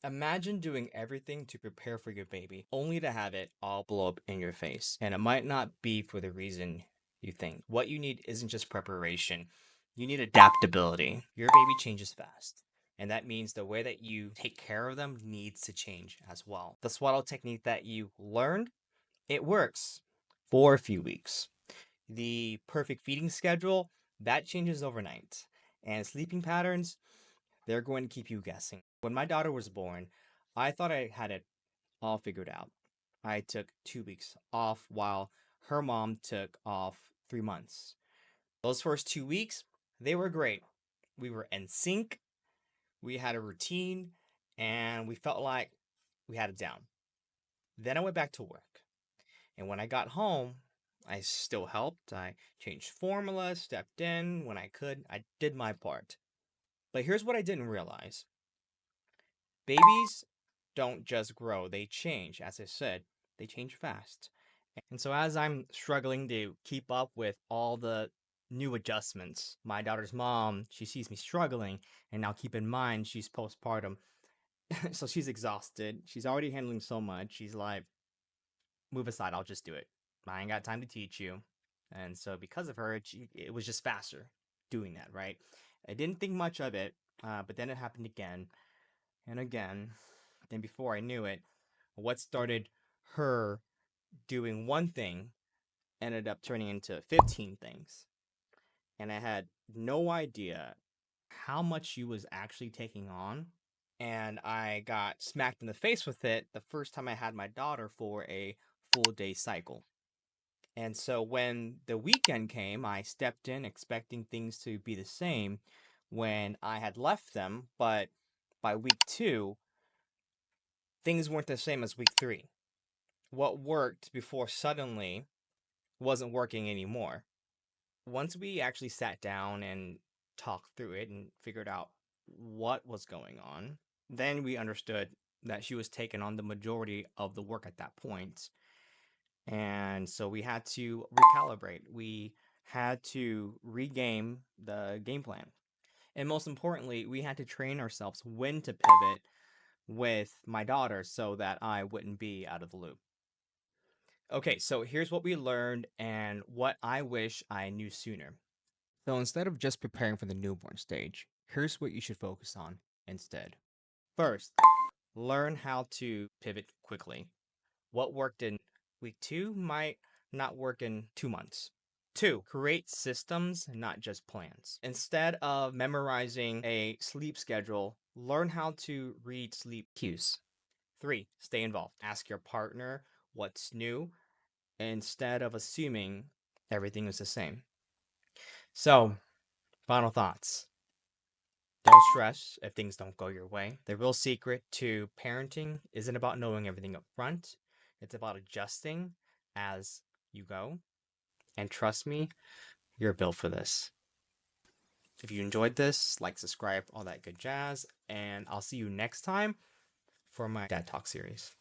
Imagine doing everything to prepare for your baby, only to have it all blow up in your face. And it might not be for the reason you think. What you need isn't just preparation, you need adaptability. Your baby changes fast. And that means the way that you take care of them needs to change as well. The swaddle technique that you learned, it works for a few weeks. The perfect feeding schedule, that changes overnight. And sleeping patterns, they're going to keep you guessing. When my daughter was born, I thought I had it all figured out. I took 2 weeks off while her mom took off 3 months. Those first 2 weeks, they were great. We were in sync, we had a routine, and we felt like we had it down. Then I went back to work. And when I got home, I still helped. I changed formula, stepped in when I could. I did my part. But here's what I didn't realize: babies don't just grow, they change. As I said, they change fast. And so, as I'm struggling to keep up with all the new adjustments, my daughter's mom, she sees me struggling. And now keep in mind, she's postpartum. So she's exhausted. She's already handling so much. She's like, move aside, I'll just do it. I ain't got time to teach you. And so, because of her, it was just faster doing that, right? I didn't think much of it, but then it happened again and again. And before I knew it, what started her doing one thing ended up turning into 15 things. And I had no idea how much she was actually taking on. And I got smacked in the face with it the first time I had my daughter for a full day cycle. And so when the weekend came, I stepped in expecting things to be the same when I had left them. But by week two, things weren't the same as week three. What worked before suddenly wasn't working anymore. Once we actually sat down and talked through it and figured out what was going on, then we understood that she was taking on the majority of the work at that point. And so we had to recalibrate. We had to regame the game plan. And most importantly, we had to train ourselves when to pivot with my daughter so that I wouldn't be out of the loop. Okay, so here's what we learned and what I wish I knew sooner. So instead of just preparing for the newborn stage, here's what you should focus on instead. First, learn how to pivot quickly. What worked in week two might not work in 2 months. Two, create systems, not just plans. Instead of memorizing a sleep schedule, learn how to read sleep cues. Three, stay involved. Ask your partner what's new instead of assuming everything is the same. So, final thoughts. Don't stress if things don't go your way. The real secret to parenting isn't about knowing everything up front, it's about adjusting as you go. And trust me, you're built for this. If you enjoyed this, like, subscribe, all that good jazz, and I'll see you next time for my Dad Talk series.